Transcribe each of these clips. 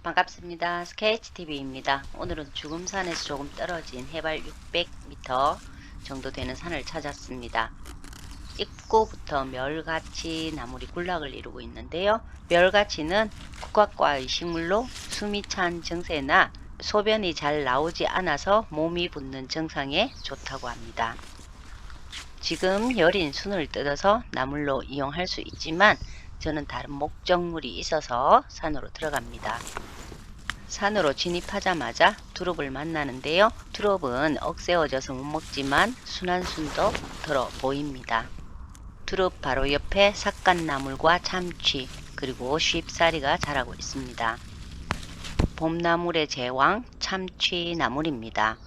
반갑습니다. SKHTV입니다. 오늘은 주금산에서 조금 떨어진 해발 600m 정도 되는 산을 찾았습니다. 입구부터 멸가치 나물이 군락을 이루고 있는데요. 멸가치는 국화과의 식물로 숨이 찬 증세나 소변이 잘 나오지 않아서 몸이 붓는 증상에 좋다고 합니다. 지금 여린 순을 뜯어서 나물로 이용할 수 있지만 저는 다른 목적물이 있어서 산으로 들어갑니다. 산으로 진입하자마자 두릅을 만나는데요. 두릅은 억세어져서 못 먹지만 순한 순도 들어 보입니다. 두릅 바로 옆에 삿갓나물과 참치 그리고 쉽사리가 자라고 있습니다. 봄나물의 제왕 참치나물입니다.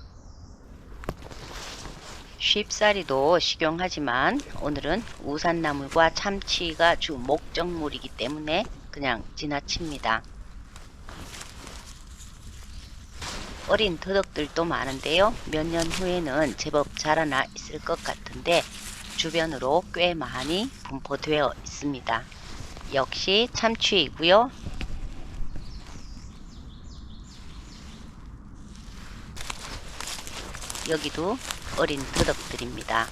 쉽사리도 식용하지만 오늘은 우산나물과 참치가 주 목적물이기 때문에 그냥 지나칩니다. 어린 터덕들도 많은데요. 몇 년 후에는 제법 자라나 있을 것 같은데 주변으로 꽤 많이 분포되어 있습니다. 역시 참치이고요. 여기도 어린 터덕들입니다.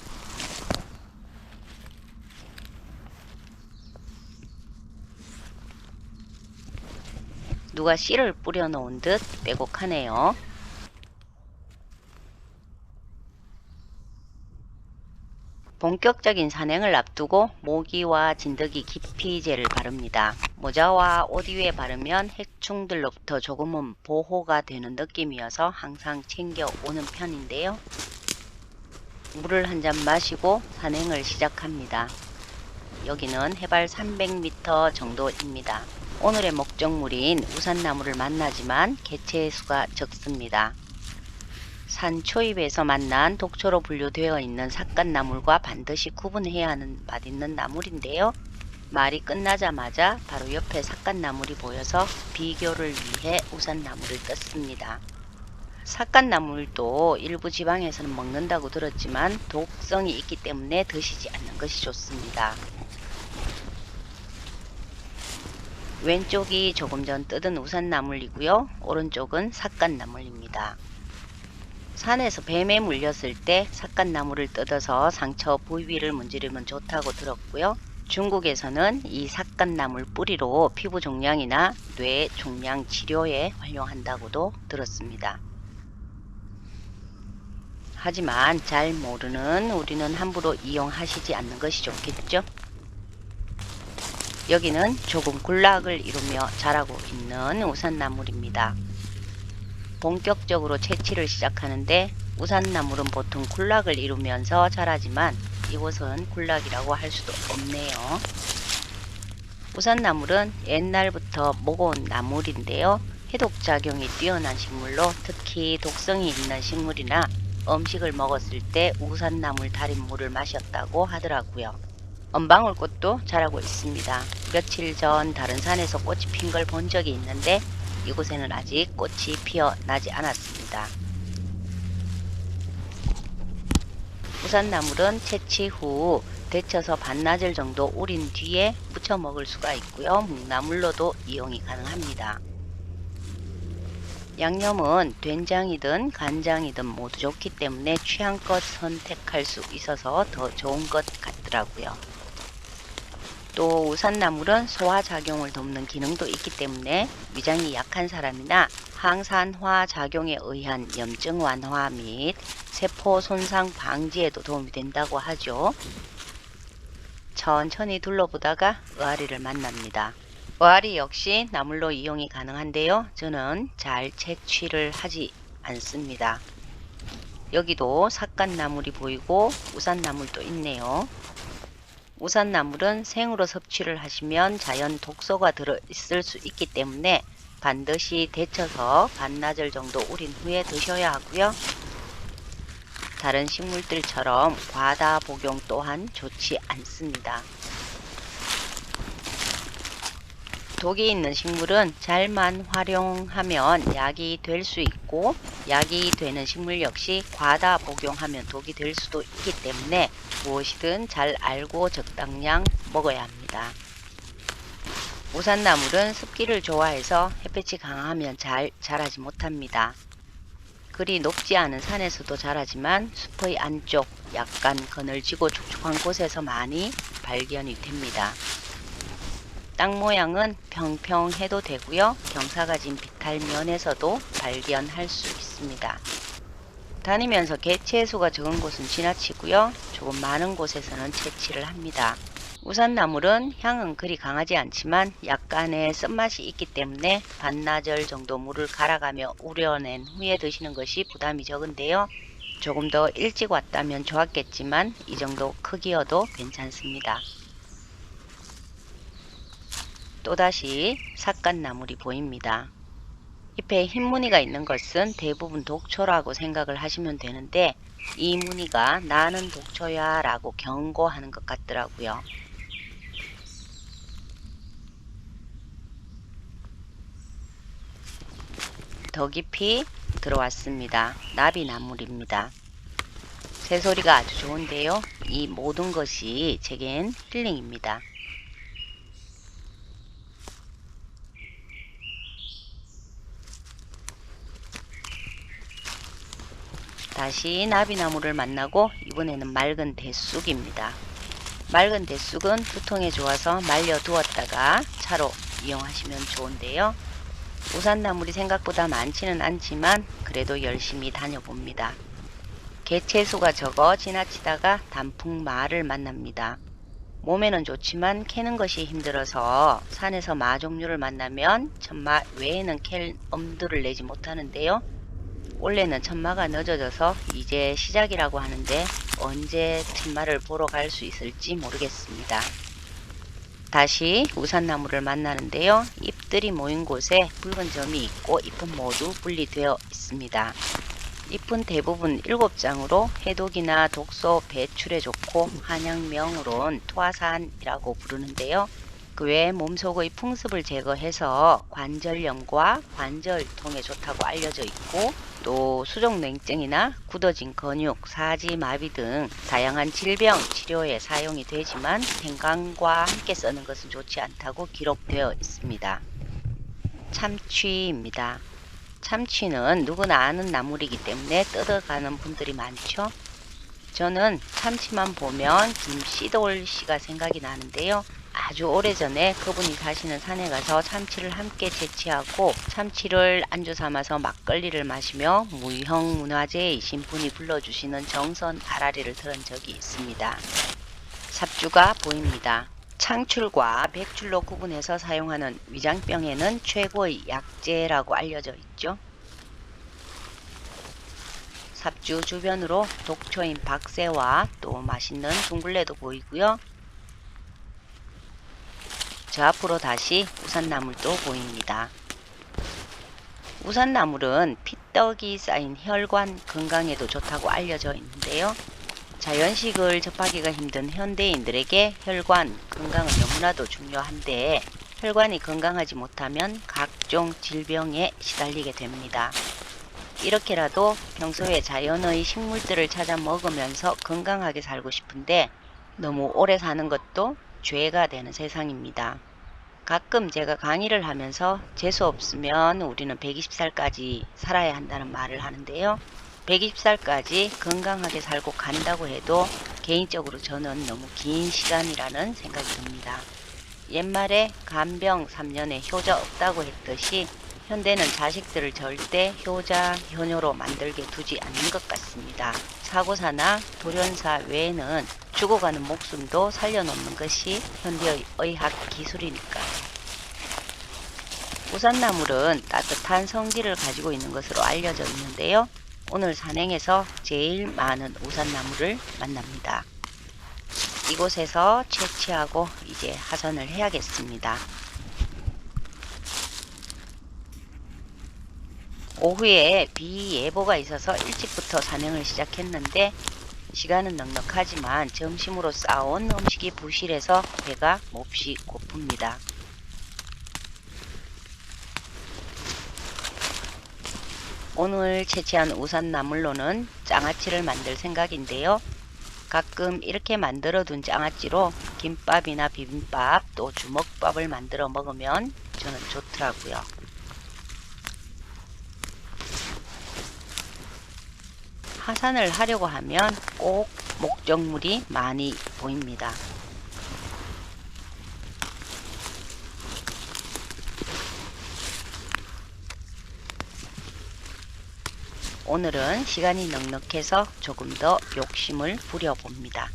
누가 씨를 뿌려 놓은 듯 빼곡하네요. 본격적인 산행을 앞두고 모기와 진드기 기피제를 바릅니다. 모자와 옷 위에 바르면 해충들로부터 조금은 보호가 되는 느낌이어서 항상 챙겨오는 편인데요. 물을 한 잔 마시고 산행을 시작합니다. 여기는 해발 300m 정도입니다. 오늘의 목적물인 우산나무를 만나지만 개체의 수가 적습니다. 산 초입에서 만난 독초로 분류되어 있는 삿갓나물과 반드시 구분해야 하는 맛있는 나물인데요. 말이 끝나자마자 바로 옆에 삿갓나물이 보여서 비교를 위해 우산나물을 떴습니다. 삿갓나물도 일부 지방에서는 먹는다고 들었지만 독성이 있기 때문에 드시지 않는 것이 좋습니다. 왼쪽이 조금 전 뜯은 우산나물이고요. 오른쪽은 삿갓나물입니다. 산에서 뱀에 물렸을 때 삿갓나물을 뜯어서 상처 부위를 문지르면 좋다고 들었고요. 중국에서는 이 삿갓나물 뿌리로 피부 종양이나 뇌 종양 치료에 활용한다고도 들었습니다. 하지만 잘 모르는 우리는 함부로 이용하시지 않는 것이 좋겠죠. 여기는 조금 군락을 이루며 자라고 있는 우산나물입니다. 본격적으로 채취를 시작하는데 우산나물은 보통 군락을 이루면서 자라지만 이곳은 군락이라고 할 수도 없네요. 우산나물은 옛날부터 먹어온 나물인데요. 해독작용이 뛰어난 식물로 특히 독성이 있는 식물이나 음식을 먹었을 때 우산나물 달인 물을 마셨다고 하더라고요. 언방울꽃도 자라고 있습니다. 며칠 전 다른 산에서 꽃이 핀 걸 본 적이 있는데 이곳에는 아직 꽃이 피어나지 않았습니다. 우산나물은 채취 후 데쳐서 반나절 정도 우린 뒤에 부쳐 먹을 수가 있고요. 묵나물로도 이용이 가능합니다. 양념은 된장이든 간장이든 모두 좋기 때문에 취향껏 선택할 수 있어서 더 좋은 것 같더라고요. 또 우산나물은 소화작용을 돕는 기능도 있기 때문에 위장이 약한 사람이나 항산화 작용에 의한 염증 완화 및 세포 손상 방지에도 도움이 된다고 하죠. 천천히 둘러보다가 의아리를 만납니다. 의아리 역시 나물로 이용이 가능한데요. 저는 잘 채취를 하지 않습니다. 여기도 삿갓나물이 보이고 우산나물도 있네요. 우산나물은 생으로 섭취를 하시면 자연 독소가 들어있을 수 있기 때문에 반드시 데쳐서 반나절 정도 우린 후에 드셔야 하고요. 다른 식물들처럼 과다 복용 또한 좋지 않습니다. 독이 있는 식물은 잘만 활용하면 약이 될 수 있고 약이 되는 식물 역시 과다 복용하면 독이 될 수도 있기 때문에 무엇이든 잘 알고 적당량 먹어야 합니다. 우산나물은 습기를 좋아해서 햇빛이 강하면 잘 자라지 못합니다. 그리 높지 않은 산에서도 자라지만 숲의 안쪽 약간 그늘지고 촉촉한 곳에서 많이 발견이 됩니다. 땅 모양은 평평해도 되고요. 경사가 진 비탈면에서도 발견할 수 있습니다. 다니면서 개체수가 적은 곳은 지나치고요. 조금 많은 곳에서는 채취를 합니다. 우산나물은 향은 그리 강하지 않지만 약간의 쓴맛이 있기 때문에 반나절 정도 물을 갈아가며 우려낸 후에 드시는 것이 부담이 적은데요. 조금 더 일찍 왔다면 좋았겠지만 이 정도 크기여도 괜찮습니다. 또다시 삿갓나물이 보입니다. 잎에 흰 무늬가 있는 것은 대부분 독초라고 생각을 하시면 되는데 이 무늬가 나는 독초야 라고 경고하는 것 같더라고요. 더 깊이 들어왔습니다. 나비나물입니다. 새소리가 아주 좋은데요. 이 모든 것이 제겐 힐링입니다. 다시 나비나무를 만나고 이번에는 맑은 대쑥입니다. 맑은 대쑥은 두통에 좋아서 말려 두었다가 차로 이용하시면 좋은데요. 우산나물이 생각보다 많지는 않지만 그래도 열심히 다녀봅니다. 개체수가 적어 지나치다가 단풍마를 만납니다. 몸에는 좋지만 캐는 것이 힘들어서 산에서 마 종류를 만나면 천마 외에는 캘 엄두를 내지 못하는데요. 원래는 천마가 늦어져서 이제 시작이라고 하는데 언제 천마를 보러 갈 수 있을지 모르겠습니다. 다시 우산나무를 만나는데요. 잎들이 모인 곳에 붉은 점이 있고 잎은 모두 분리되어 있습니다. 잎은 대부분 7장으로 해독이나 독소 배출에 좋고 한약명으론 토화산이라고 부르는데요. 그 외에 몸속의 풍습을 제거해서 관절염과 관절통에 좋다고 알려져 있고 또 수족냉증이나 굳어진 근육, 사지마비 등 다양한 질병 치료에 사용이 되지만 생강과 함께 쓰는 것은 좋지 않다고 기록되어 있습니다. 참치입니다. 참치는 누구나 아는 나물이기 때문에 뜯어가는 분들이 많죠. 저는 참치만 보면 김씨돌 씨가 생각이 나는데요. 아주 오래전에 그분이 사시는 산에 가서 참치를 함께 채취하고 참치를 안주 삼아서 막걸리를 마시며 무형문화재이신 분이 불러주시는 정선 아라리를 들은 적이 있습니다. 삽주가 보입니다. 창출과 백출로 구분해서 사용하는 위장병에는 최고의 약재라고 알려져 있죠. 삽주 주변으로 독초인 박새와 또 맛있는 둥글레도 보이고요. 저 앞으로 다시 우산나물도 보입니다. 우산나물은 피떡이 쌓인 혈관 건강에도 좋다고 알려져 있는데요. 자연식을 접하기가 힘든 현대인들에게 혈관 건강은 너무나도 중요한데 혈관이 건강하지 못하면 각종 질병에 시달리게 됩니다. 이렇게라도 평소에 자연의 식물들을 찾아 먹으면서 건강하게 살고 싶은데 너무 오래 사는 것도 죄가 되는 세상입니다. 가끔 제가 강의를 하면서 재수 없으면 우리는 120살까지 살아야 한다는 말을 하는데요. 120살까지 건강하게 살고 간다고 해도 개인적으로 저는 너무 긴 시간이라는 생각이 듭니다. 옛말에 간병 3년에 효자 없다고 했듯이 현대는 자식들을 절대 효자, 효녀로 만들게 두지 않는 것 같습니다. 사고사나 돌연사 외에는 죽어가는 목숨도 살려놓는 것이 현대의 의학 기술이니까요. 우산나물은 따뜻한 성질을 가지고 있는 것으로 알려져 있는데요. 오늘 산행에서 제일 많은 우산나물을 만납니다. 이곳에서 채취하고 이제 하산을 해야겠습니다. 오후에 비 예보가 있어서 일찍부터 산행을 시작했는데 시간은 넉넉하지만 점심으로 싸온 음식이 부실해서 배가 몹시 고픕니다. 오늘 채취한 우산나물로는 장아찌를 만들 생각인데요. 가끔 이렇게 만들어둔 장아찌로 김밥이나 비빔밥 또 주먹밥을 만들어 먹으면 저는 좋더라고요. 하산을 하려고 하면 꼭 목적물이 많이 보입니다. 오늘은 시간이 넉넉해서 조금 더 욕심을 부려봅니다.